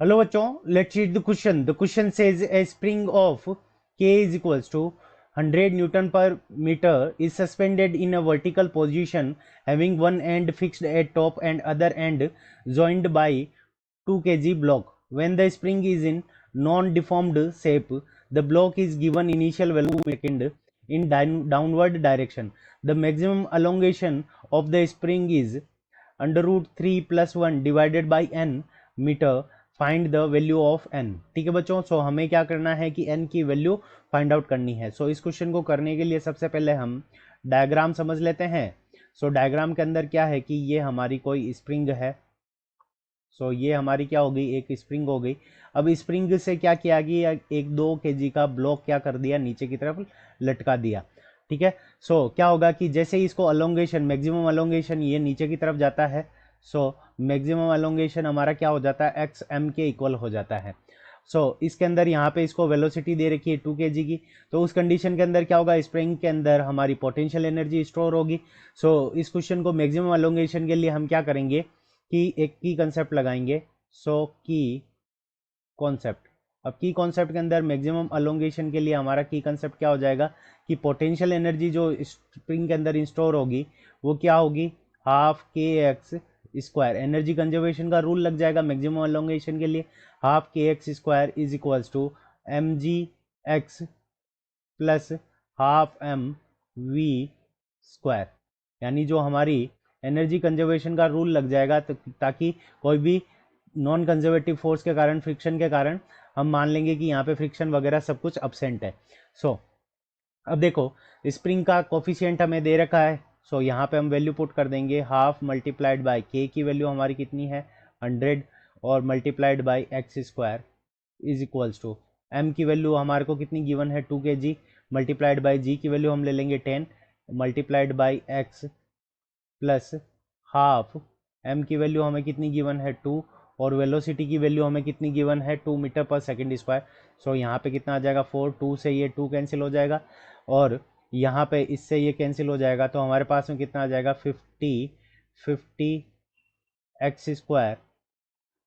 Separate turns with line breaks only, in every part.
Hello बच्चों, let's read the question. The question says A spring of k is equals to 100 Newton per meter is suspended in a vertical position having one end fixed at top and other end joined by 2 kg block. When the spring is in non-deformed shape, the block is given initial value second in downward direction. The maximum elongation of the spring is under root 3 plus 1 divided by n metre. Find the value of n. ठीक है बच्चों, सो हमें क्या करना है कि n की value find out करनी है. सो इस क्वेश्चन को करने के लिए सबसे पहले हम डायग्राम समझ लेते हैं. सो डायग्राम के अंदर क्या है कि ये हमारी कोई स्प्रिंग है. सो ये हमारी क्या हो गई, एक स्प्रिंग हो गई. अब स्प्रिंग से क्या किया गया, एक 2 kg का ब्लॉक क्या कर दिया, नीचे की तरफ लटका दिया. ठीक है. सो क्या होगा कि जैसे ही इसको अलोंगेशन, मैक्सिमम अलोंगेशन ये नीचे की तरफ जाता है. सो मैक्सिमम अलोंगेशन हमारा क्या हो जाता है, एक्स एम के इक्वल हो जाता है. इसके अंदर यहाँ पे इसको वेलोसिटी दे रखी है 2 kg की. तो उस कंडीशन के अंदर क्या होगा, स्प्रिंग के अंदर हमारी पोटेंशियल एनर्जी स्टोर होगी. इस क्वेश्चन को मैक्सिमम अलोंगेशन के लिए हम क्या करेंगे कि एक की कंसेप्ट लगाएंगे. की कॉन्सेप्ट. अब की कॉन्सेप्ट के अंदर मैक्सिमम अलोंगेशन के लिए हमारा की कंसेप्ट क्या हो जाएगा कि पोटेंशियल एनर्जी जो स्प्रिंग के अंदर इंस्टोर होगी वो क्या होगी, हाफ के एक्स स्क्वायर. एनर्जी कंजर्वेशन का रूल लग जाएगा मैक्सिमम अलोंगेशन के लिए. हाफ के x square is equals to m g x plus half m v square. यानी जो हमारी एनर्जी कंजर्वेशन का रूल लग जाएगा ताकि कोई भी नॉन कंजर्वेटिव फोर्स के कारण, फ्रिक्शन के कारण हम मान लेंगे कि यहाँ पे फ्रिक्शन वगैरह सब कुछ अब्सेंट है. अब देखो स्प्रिंग का कोफिशिएंट हमें दे रखा है. यहाँ पे हम वैल्यू पुट कर देंगे, हाफ मल्टीप्लाइड बाय के की वैल्यू हमारी कितनी है 100 और multiplied by x square is equals to m की वैल्यू हमारे को कितनी गिवन है 2 kg मल्टीप्लाइड बाय जी की वैल्यू हम ले लेंगे 10 multiplied by x plus half m की वैल्यू हमें कितनी गिवन है 2 और वेलोसिटी की वैल्यू हमें कितनी गिवन है 2 मीटर पर सेकेंड स्क्वायर. यहाँ पे कितना आ जाएगा 4, 2 से ये 2 कैंसिल हो जाएगा और यहाँ पे इससे ये कैंसिल हो जाएगा. तो हमारे पास में कितना आ जाएगा 50 एक्स स्क्वायर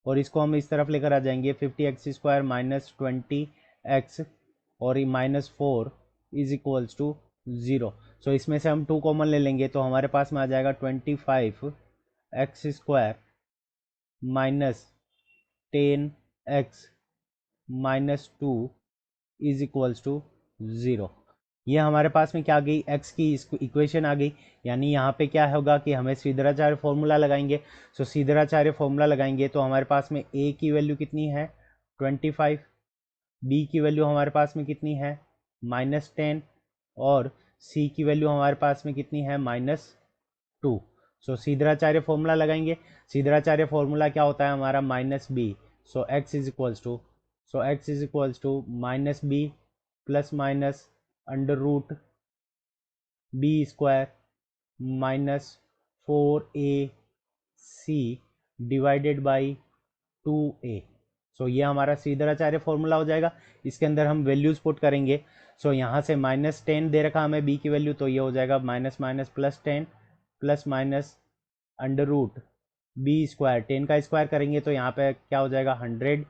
और इसको हम इस तरफ लेकर आ जाएंगे 50 एक्स स्क्वायर माइनस 20 एक्स और ये -4 इज इक्वल्स टू 0. इसमें से हम 2 कॉमन ले लेंगे तो हमारे पास में आ जाएगा 25 x square minus 10 x minus 2 is equals to 0. ये हमारे पास में क्या आ गई, x की इक्वेशन आ गई. यानी यहाँ पे क्या होगा कि हमें सीधराचार्य फॉर्मूला लगाएंगे. सीधराचार्य फॉर्मूला लगाएंगे तो हमारे पास में a की वैल्यू कितनी है 25, b की वैल्यू हमारे पास में कितनी है -10 और c की वैल्यू हमारे पास में कितनी है -2. सीधराचार्य फॉर्मूला लगाएंगे. सीधराचार्य फॉर्मूला क्या होता है हमारा -b. x is equals to -b plus minus under root b square minus 4ac divided by 2a. ये हमारा सीधराचार्य फॉर्मूला हो जाएगा. इसके अंदर हम वैल्यूज पुट करेंगे. यहाँ से -10 दे रखा हमें b की वैल्यू, तो ये हो जाएगा minus minus plus 10 plus minus under root b square. 10 का स्क्वायर करेंगे तो यहाँ पे क्या हो जाएगा 100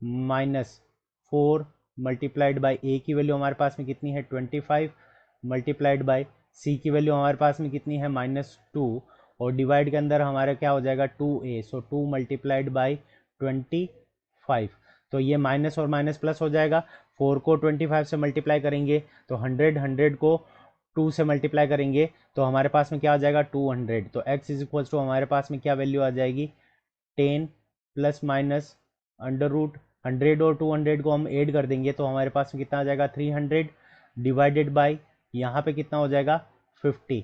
माइनस 4 मल्टीप्लाइड बाई ए की वैल्यू हमारे पास में कितनी है 25 मल्टीप्लाइड बाई सी की वैल्यू हमारे पास में कितनी है -2 और डिवाइड के अंदर हमारा क्या हो जाएगा 2a. 2 multiplied by 25. तो ये माइनस और माइनस प्लस हो जाएगा. 4 को 25 से मल्टीप्लाई करेंगे तो 100 को 2 से मल्टीप्लाई करेंगे तो हमारे पास में क्या आ जाएगा 200. तो x इज इक्वल्स टू हमारे पास में क्या वैल्यू आ जाएगी 10 प्लस माइनस अंडर रूट 100 और 200 को हम ऐड कर देंगे तो हमारे पास में कितना आ जाएगा 300 डिवाइडेड बाई यहाँ पे कितना हो जाएगा 50.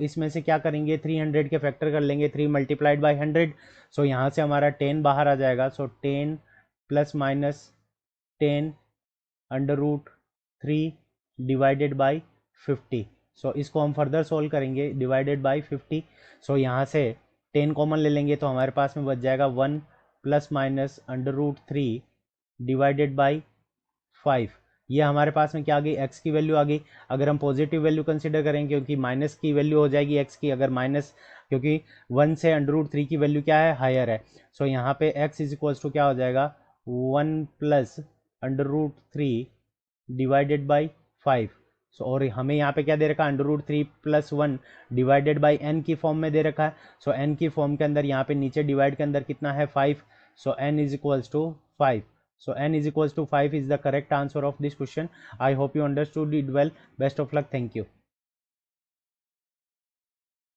इसमें से क्या करेंगे 300 के फैक्टर कर लेंगे 3 मल्टीप्लाइड बाई 100. यहाँ से हमारा 10 बाहर आ जाएगा. 10 plus minus 10 under root 3 divided by 50. इसको हम फर्दर सोल्व करेंगे डिवाइडेड बाई 50. यहाँ से 10 कॉमन ले लेंगे तो हमारे पास में बच जाएगा 1 plus minus under root 3 divided by 5. ये हमारे पास में क्या आ गई, एक्स की वैल्यू आ गई। अगर हम पॉजिटिव वैल्यू कंसिडर करें, क्योंकि माइनस की वैल्यू हो जाएगी एक्स की, अगर माइनस, क्योंकि 1 से अंडर रूट 3 की वैल्यू क्या है, हायर है। सो यहाँ पे x इज इक्वल्स टू क्या हो जाएगा, 1 plus under root 3 divided by 5। So और हमें यहाँ पे क्या दे रखा है, under root 3 plus 1 divided by n की फॉर्म में दे रखा है। सो n की फॉर्म के अंदर यहाँ पे नीचे डिवाइड के अंदर कितना है, 5। So n is equals to 5। So n is equals to 5 is the correct answer of this question. I hope you understood it well. Best of luck. Thank you.